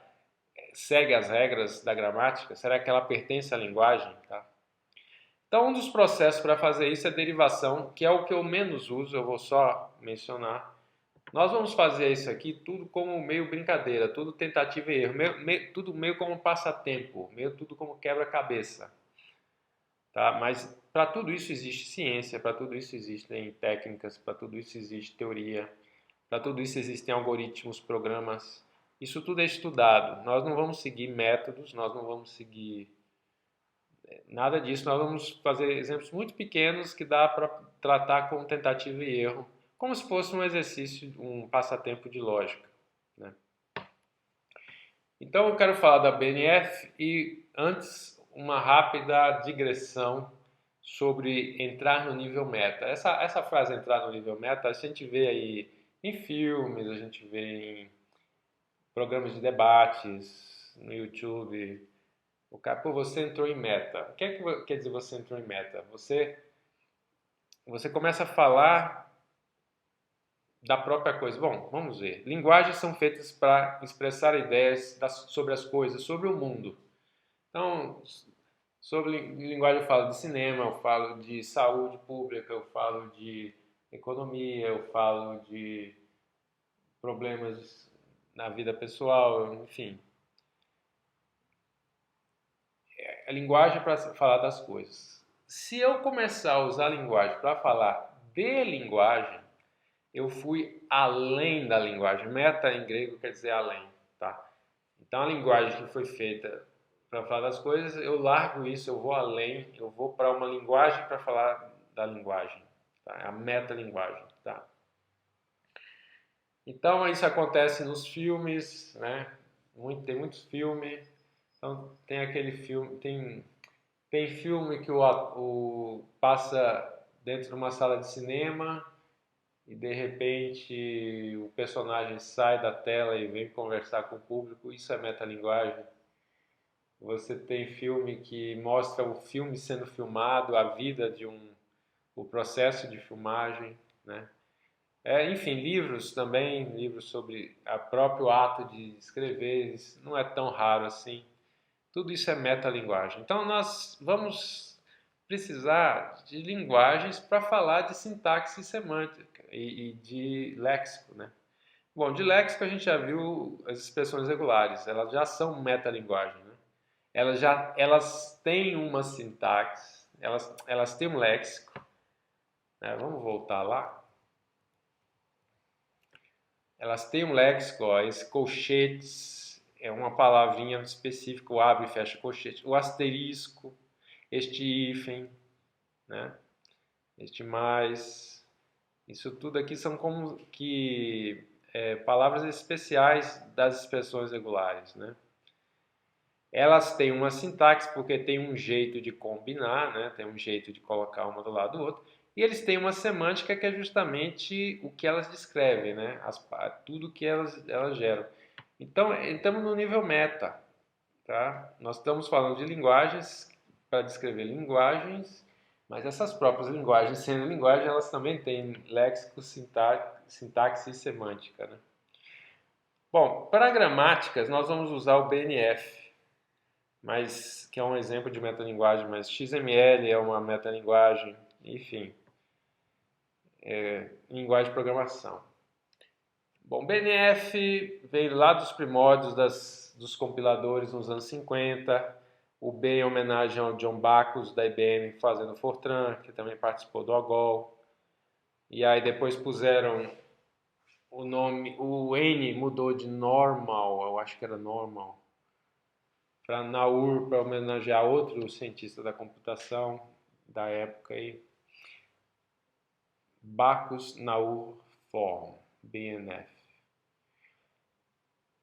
segue as regras da gramática? Será que ela pertence à linguagem? Tá? Então, um dos processos para fazer isso é derivação, que é o que eu menos uso, eu vou só mencionar. Nós vamos fazer isso aqui tudo como meio brincadeira, tudo tentativa e erro, tudo meio como passatempo, tudo como quebra-cabeça. Tá? Mas para tudo isso existe ciência, para tudo isso existem técnicas, para tudo isso existe teoria, para tudo isso existem algoritmos, programas. Isso tudo é estudado. Nós não vamos seguir métodos, nós não vamos seguir nada disso. Nós vamos fazer exemplos muito pequenos que dá para tratar com tentativa e erro, como se fosse um exercício, um passatempo de lógica, né? Então eu quero falar da BNF e antes uma rápida digressão sobre entrar no nível meta. Essa frase entrar no nível meta a gente vê aí em filmes, a gente vê em programas de debates no YouTube. O cara, pô, você entrou em meta. O que é que quer dizer você entrou em meta? Você começa a falar da própria coisa. Bom, vamos ver. Linguagens são feitas para expressar ideias sobre as coisas, sobre o mundo. Então, sobre linguagem eu falo de cinema, eu falo de saúde pública, eu falo de economia, eu falo de problemas na vida pessoal, enfim. A linguagem para falar das coisas. Se eu começar a usar a linguagem para falar de linguagem, eu fui além da linguagem. Meta em grego quer dizer além, tá? Então a linguagem que foi feita para falar das coisas, eu largo isso, eu vou além, eu vou para uma linguagem para falar da linguagem, tá? É a metalinguagem, tá? Então isso acontece nos filmes, né? Tem muitos filmes. Então tem aquele filme, tem filme que o passa dentro de uma sala de cinema e de repente o personagem sai da tela e vem conversar com o público. Isso é metalinguagem. Você tem filme que mostra o filme sendo filmado, a vida o processo de filmagem, né? Enfim, livros também, livros sobre o próprio ato de escrever, isso não é tão raro assim. Tudo isso é metalinguagem. Então nós vamos precisar de linguagens para falar de sintaxe semântica e de léxico, né? Bom, de léxico a gente já viu as expressões regulares, elas já são metalinguagem, né? Elas têm uma sintaxe, elas têm um léxico, né? Vamos voltar lá. Elas têm um léxico, ó, esse colchetes é uma palavrinha específica, o abre e fecha colchete, o asterisco, este hífen, né? Este mais. Isso tudo aqui são como que palavras especiais das expressões regulares, né? Elas têm uma sintaxe porque tem um jeito de combinar, né? Tem um jeito de colocar uma do lado do outro. E eles têm uma semântica que é justamente o que elas descrevem, né? Tudo que elas geram. Então, estamos no nível meta, tá? Nós estamos falando de linguagens para descrever linguagens, mas essas próprias linguagens, sendo linguagem, elas também têm léxico, sintaxe e semântica, né? Bom, para gramáticas, nós vamos usar o BNF, mas que é um exemplo de metalinguagem, mas XML é uma metalinguagem, enfim, linguagem de programação. Bom, BNF veio lá dos primórdios dos compiladores nos anos 50. O B em homenagem ao John Backus da IBM fazendo Fortran, que também participou do AGOL. E aí depois puseram o nome, o N mudou de Normal, eu acho que era Normal, para Naur, para homenagear outro cientista da computação da época aí. Backus Naur Form, BNF.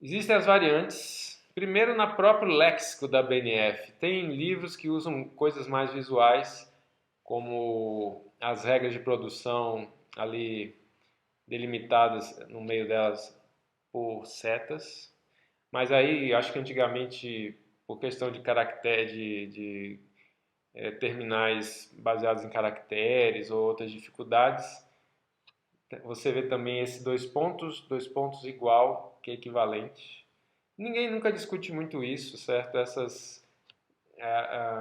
Existem as variantes. Primeiro, na próprio léxico da BNF. Tem livros que usam coisas mais visuais, como as regras de produção ali delimitadas no meio delas por setas. Mas aí, acho que antigamente, por questão de caractere, terminais baseados em caracteres ou outras dificuldades, você vê também esses dois pontos igual, que é equivalente. Ninguém nunca discute muito isso, certo? Essas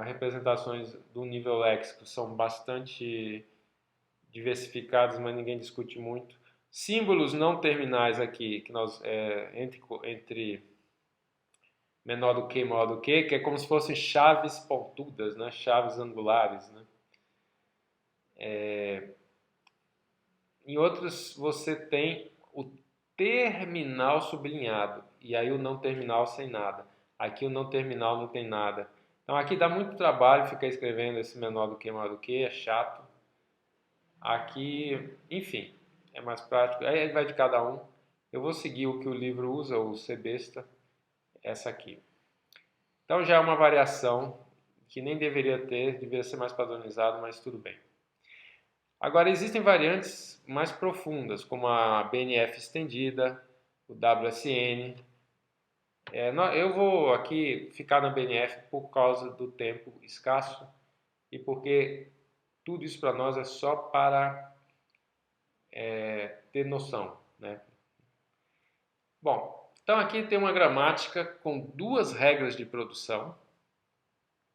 representações do nível léxico são bastante diversificadas, mas ninguém discute muito. Símbolos não terminais aqui, que nós entre menor do que e maior do que é como se fossem chaves pontudas, né? Chaves angulares, né? Em outros você tem o terminal sublinhado e aí o não terminal sem nada. Aqui o não terminal não tem nada. Então aqui dá muito trabalho ficar escrevendo esse menor do que, maior do que, é chato. Aqui, enfim, é mais prático. Aí vai de cada um. Eu vou seguir o que o livro usa, o CBesta, essa aqui. Então já é uma variação que nem deveria ter, deveria ser mais padronizado, mas tudo bem. Agora, existem variantes mais profundas, como a BNF estendida, o WSN. Eu vou aqui ficar na BNF por causa do tempo escasso e porque tudo isso para nós é só para ter noção, né? Bom, então aqui tem uma gramática com duas regras de produção.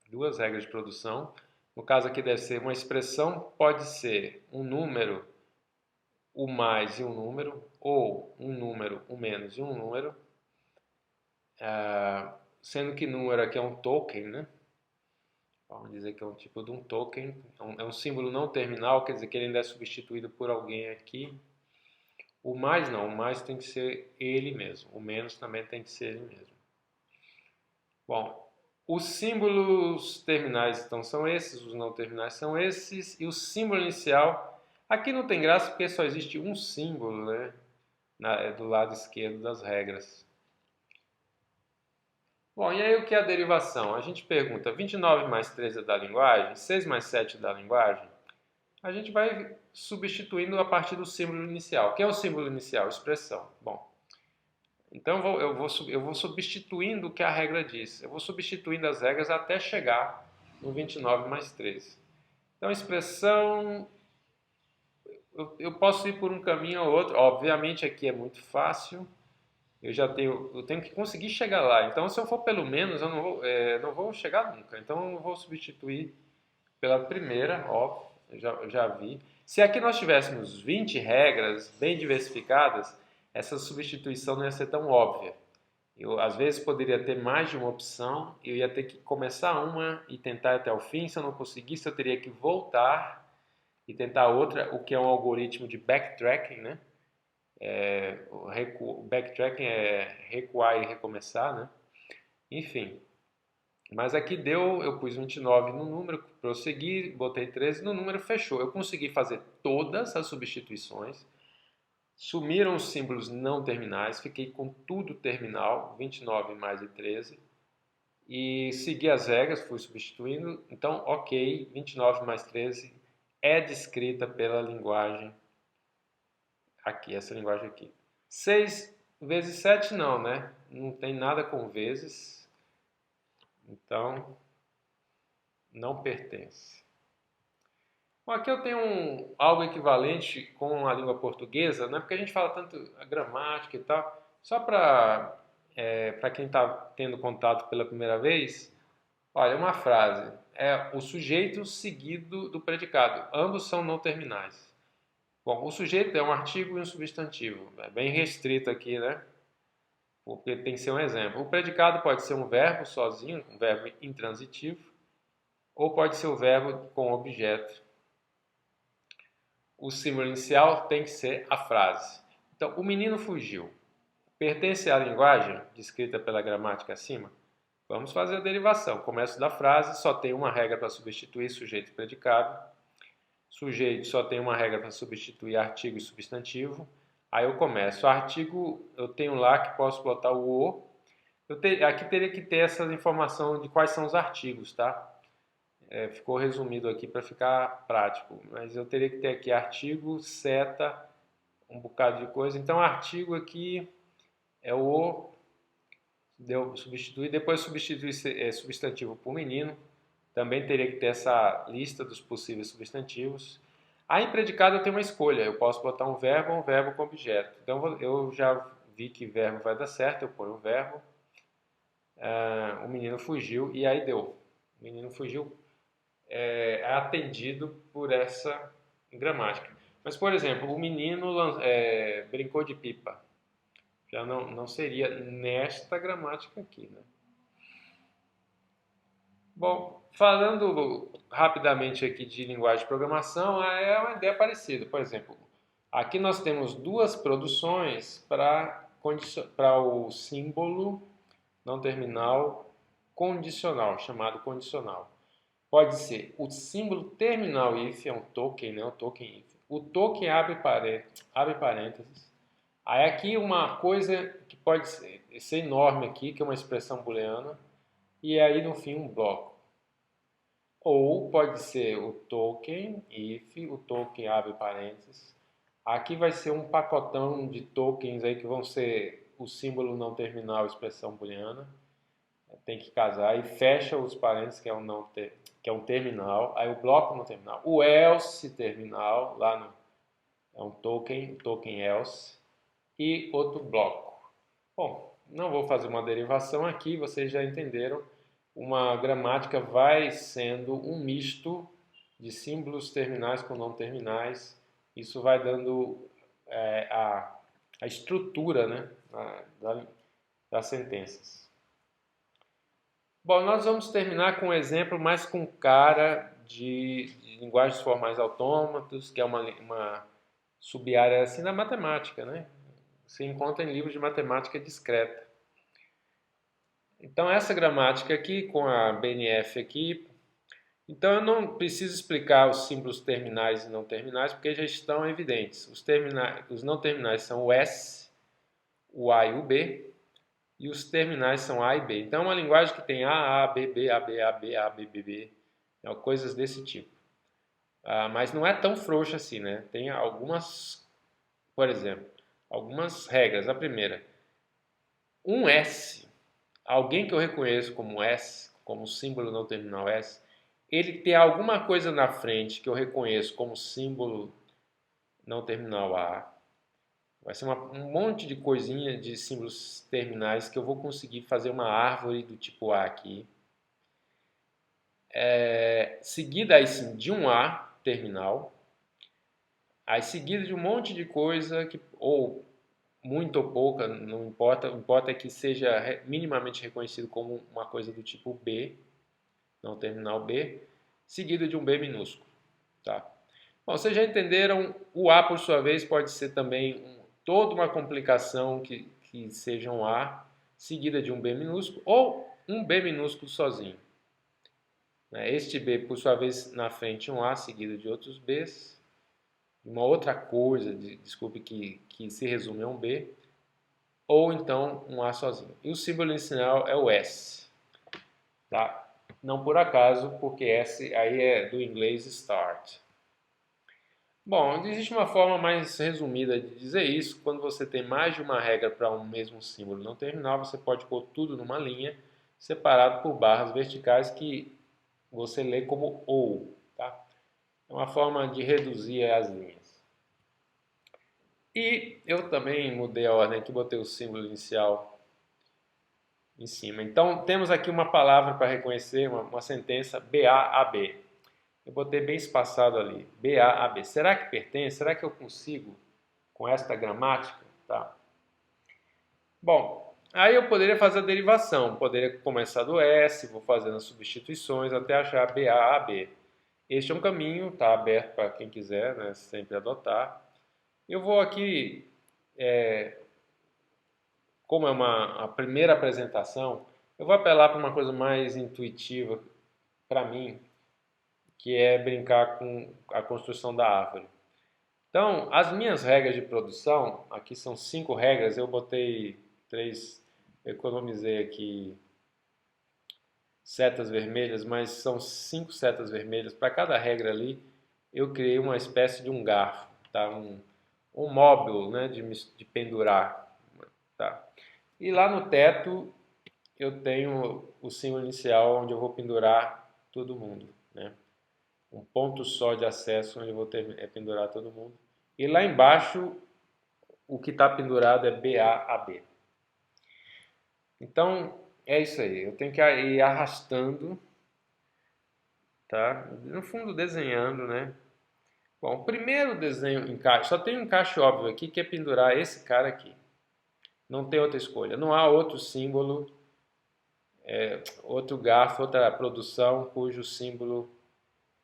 Duas regras de produção. No caso aqui deve ser uma expressão, pode ser um número, o mais e um número, ou um número, o menos e um número, sendo que número aqui é um token, né? Vamos dizer que é um tipo de um token, é um símbolo não terminal, quer dizer que ele ainda é substituído por alguém aqui. O mais não, o mais tem que ser ele mesmo, o menos também tem que ser ele mesmo. Bom, os símbolos terminais então são esses, os não terminais são esses, e o símbolo inicial, aqui não tem graça porque só existe um símbolo, né? Do lado esquerdo das regras. Bom, e aí o que é a derivação? A gente pergunta 29 mais 13 é da linguagem, 6 mais 7 é da linguagem? A gente vai substituindo a partir do símbolo inicial. O que é o símbolo inicial? Expressão. Bom, então eu vou substituindo o que a regra diz. Eu vou substituindo as regras até chegar no 29 mais 13. Então, a expressão, eu posso ir por um caminho ou outro. Obviamente, aqui é muito fácil. Eu tenho que conseguir chegar lá. Então, se eu for pelo menos, eu não vou chegar nunca. Então, eu vou substituir pela primeira, óbvio, já vi. Se aqui nós tivéssemos 20 regras bem diversificadas, essa substituição não ia ser tão óbvia. Eu, às vezes, poderia ter mais de uma opção, eu ia ter que começar uma e tentar até o fim. Se eu não conseguisse, eu teria que voltar e tentar outra, o que é um algoritmo de backtracking, né? O backtracking é recuar e recomeçar, né? Enfim, Mas aqui deu, eu pus 29 no número, prossegui, botei 13 no número, fechou. Eu consegui fazer todas as substituições. Sumiram os símbolos não terminais, fiquei com tudo terminal, 29 mais 13. E segui as regras, fui substituindo. Então, ok, 29 mais 13 é descrita pela linguagem aqui, essa linguagem aqui. 6 vezes 7 não, né? Não tem nada com vezes. Então, não pertence. Bom, aqui eu tenho algo equivalente com a língua portuguesa, né? Porque a gente fala tanto a gramática e tal. Só para quem está tendo contato pela primeira vez, olha, uma frase. É o sujeito seguido do predicado. Ambos são não terminais. Bom, o sujeito é um artigo e um substantivo. É bem restrito aqui, né? Porque tem que ser um exemplo. O predicado pode ser um verbo sozinho, um verbo intransitivo, ou pode ser o verbo com objeto. O símbolo inicial tem que ser a frase. Então, o menino fugiu. Pertence à linguagem descrita pela gramática acima? Vamos fazer a derivação. Começo da frase, só tem uma regra para substituir sujeito e predicado. Sujeito só tem uma regra para substituir artigo e substantivo. Aí eu começo. Artigo, eu tenho lá que posso botar o "o". Aqui teria que ter essa informação de quais são os artigos, tá? Ficou resumido aqui para ficar prático. Mas eu teria que ter aqui artigo, seta, um bocado de coisa. Então, artigo aqui é o deu substituir. Depois substituir substantivo por menino. Também teria que ter essa lista dos possíveis substantivos. Aí em predicado eu tenho uma escolha. Eu posso botar um verbo ou um verbo com objeto. Então eu já vi que verbo vai dar certo. Eu ponho o verbo. O menino fugiu e aí deu. O menino fugiu é atendido por essa gramática. Mas, por exemplo, o menino brincou de pipa. Já não seria nesta gramática aqui, né? Bom, falando rapidamente aqui de linguagem de programação, é uma ideia parecida. Por exemplo, aqui nós temos duas produções para o símbolo não terminal condicional, chamado condicional. Pode ser o símbolo terminal if, é um token, né? O token if. O token abre parênteses. Aí aqui uma coisa que pode ser enorme aqui, que é uma expressão booleana, e aí no fim um bloco. Ou pode ser o token if, o token abre parênteses. Aqui vai ser um pacotão de tokens aí que vão ser o símbolo não terminal, expressão booleana. Tem que casar e fecha os parênteses, que é um terminal. Aí o bloco não terminal. O else terminal, lá no, é um token else. E outro bloco. Bom, não vou fazer uma derivação aqui, vocês já entenderam. Uma gramática vai sendo um misto de símbolos terminais com não terminais. Isso vai dando a estrutura, né, das sentenças. Bom, nós vamos terminar com um exemplo mais com cara de linguagens formais autômatos, que é uma sub-área assim da matemática, né? Se encontra em livros de matemática discreta. Então, essa gramática aqui, com a BNF aqui, então eu não preciso explicar os símbolos terminais e não terminais, porque já estão evidentes. Os não terminais são o S, o A e o B, e os terminais são A e B. Então, é uma linguagem que tem A, B, B, A, B, A, B, A, B, B, B, coisas desse tipo. Mas não é tão frouxa assim, né? Tem algumas, por exemplo, algumas regras. A primeira, um S, alguém que eu reconheço como S, como símbolo não terminal S, ele tem alguma coisa na frente que eu reconheço como símbolo não terminal A. Vai ser um monte de coisinha de símbolos terminais que eu vou conseguir fazer uma árvore do tipo A aqui. Seguida aí sim de um A terminal. Aí seguida de um monte de coisa, ou muito ou pouca, não importa. O importa é que seja minimamente reconhecido como uma coisa do tipo B, não terminal B, seguido de um B minúsculo. Tá? Bom, vocês já entenderam, o A por sua vez pode ser também toda uma complicação que seja um A, seguida de um B minúsculo, ou um B minúsculo sozinho. Este B, por sua vez, na frente um A seguido de outros Bs. Uma outra coisa, desculpe, que se resume a um B. Ou então um A sozinho. E o símbolo inicial é o S. Tá? Não por acaso, porque S aí é do inglês start. Bom, existe uma forma mais resumida de dizer isso. Quando você tem mais de uma regra para um mesmo símbolo não terminal, você pode pôr tudo numa linha, separado por barras verticais que você lê como ou. Tá? É uma forma de reduzir as linhas. E eu também mudei a ordem aqui, botei o símbolo inicial em cima. Então, temos aqui uma palavra para reconhecer, uma sentença B-A-A-B. Eu botei bem espaçado ali, B-A-A-B. Será que pertence? Será que eu consigo com esta gramática? Tá. Bom, aí eu poderia fazer a derivação. Poderia começar do S, vou fazendo as substituições até achar B-A-A-B. Este é um caminho, está aberto para quem quiser, né, sempre adotar. Eu vou aqui, como é a primeira apresentação, eu vou apelar para uma coisa mais intuitiva para mim, que é brincar com a construção da árvore. Então, as minhas regras de produção, aqui são 5 regras, eu botei 3, economizei aqui setas vermelhas, mas são 5 setas vermelhas. Para cada regra ali, eu criei uma espécie de um garfo, tá? um móvel, né, de pendurar. Tá? E lá no teto, eu tenho o símbolo inicial, onde eu vou pendurar todo mundo, né? Um ponto só de acesso onde eu vou pendurar todo mundo. E lá embaixo, o que está pendurado é B-A-A-B. Então, é isso aí. Eu tenho que ir arrastando, tá? No fundo, desenhando, né? Bom, o primeiro desenho encaixe, só tem um encaixe óbvio aqui, que é pendurar esse cara aqui. Não tem outra escolha. Não há outro símbolo, outro garfo, outra produção cujo símbolo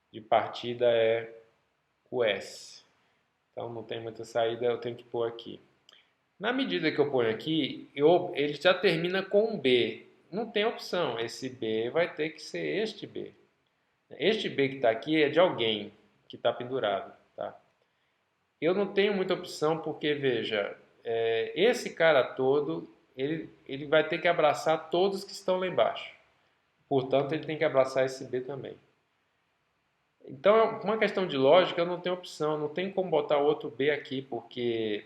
de partida é o S. Então não tem muita saída, eu tenho que pôr aqui. Na medida que eu ponho aqui, ele já termina com um B. Não tem opção, esse B vai ter que ser este B. Este B que está aqui é de alguém que está pendurado. Tá? Eu não tenho muita opção porque, veja, esse cara todo, ele vai ter que abraçar todos que estão lá embaixo. Portanto, ele tem que abraçar esse B também. Então, uma questão de lógica, eu não tenho opção, não tem como botar outro B aqui, porque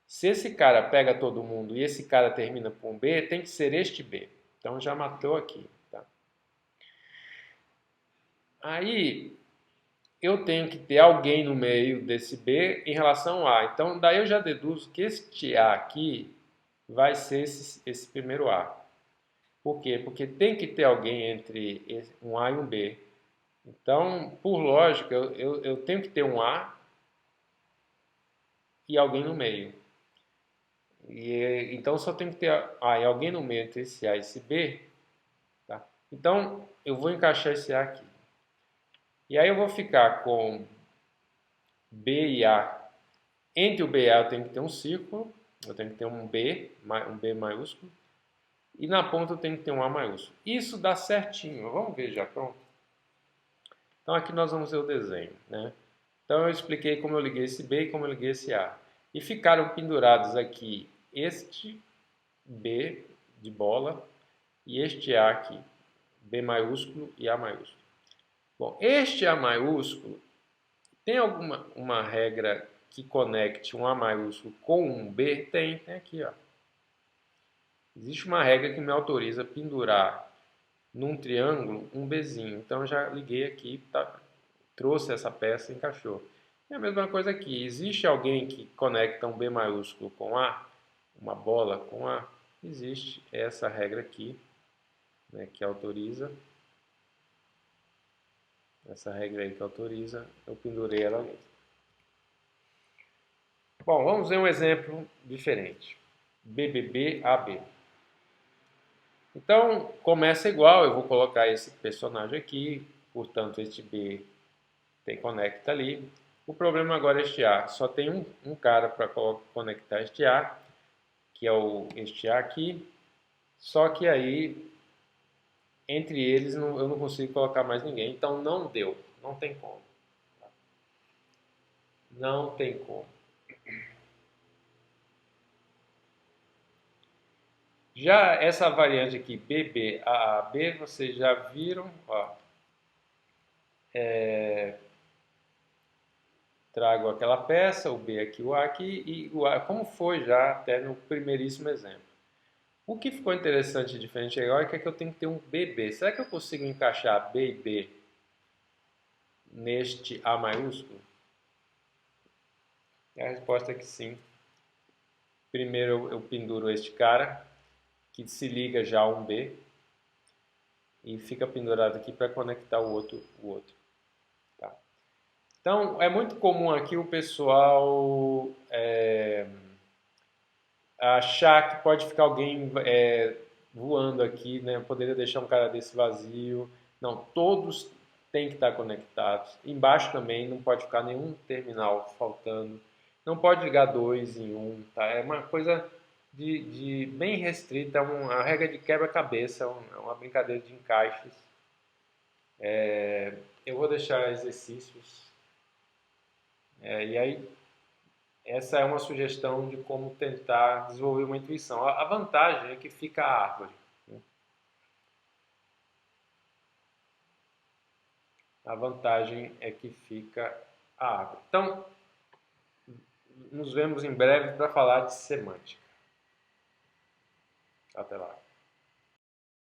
se esse cara pega todo mundo e esse cara termina com um B, tem que ser este B. Então já matou aqui. Tá? Aí eu tenho que ter alguém no meio desse B em relação ao A. Então daí eu já deduzo que este A aqui vai ser esse primeiro A. Por quê? Porque tem que ter alguém entre um A e um B. Então, por lógica, eu tenho que ter um A e alguém no meio. Então, só tem que ter A e alguém no meio entre esse A e esse B. Tá? Então, eu vou encaixar esse A aqui. E aí eu vou ficar com B e A. Entre o B e A eu tenho que ter um círculo. Eu tenho que ter um B maiúsculo. E na ponta eu tenho que ter um A maiúsculo. Isso dá certinho. Vamos ver já, pronto. Então aqui nós vamos ver o desenho, né? Então eu expliquei como eu liguei esse B e como eu liguei esse A. E ficaram pendurados aqui este B de bola e este A aqui, B maiúsculo e A maiúsculo. Bom, este A maiúsculo, tem alguma uma regra que conecte um A maiúsculo com um B? Tem aqui, ó. Existe uma regra que me autoriza a pendurar num triângulo um Bzinho. Então já liguei aqui, tá, trouxe essa peça e encaixou. É a mesma coisa aqui. Existe alguém que conecta um B maiúsculo com A, uma bola com A? Existe essa regra aqui, né, que autoriza. Essa regra aí que autoriza, eu pendurei ela ali. Bom, vamos ver um exemplo diferente. BBB-AB. Então, começa igual, eu vou colocar esse personagem aqui, portanto, este B tem conecta ali. O problema agora é este A, só tem um cara para conectar este A, que é este A aqui, só que aí entre eles eu não consigo colocar mais ninguém. Então não deu, não tem como. Não tem como. Já essa variante aqui, BB, AAB, vocês já viram, ó, trago aquela peça, o B aqui, o A aqui, e o A, como foi já até no primeiríssimo exemplo. O que ficou interessante e diferente agora é que eu tenho que ter um BB. Será que eu consigo encaixar B e B neste A maiúsculo? E a resposta é que sim. Primeiro eu penduro este cara, que se liga já a um B, e fica pendurado aqui para conectar o outro. Tá? Então, é muito comum aqui o pessoal achar que pode ficar alguém voando aqui, né? Eu poderia deixar um cara desse vazio. Não, todos têm que estar conectados. Embaixo também não pode ficar nenhum terminal faltando. Não pode ligar dois em um, tá? É uma coisa de bem restrita, é uma regra de quebra-cabeça, é uma brincadeira de encaixes. Eu vou deixar exercícios. E aí, essa é uma sugestão de como tentar desenvolver uma intuição. A vantagem é que fica a árvore. Né? A vantagem é que fica a árvore. Então, nos vemos em breve para falar de semântica. Até lá.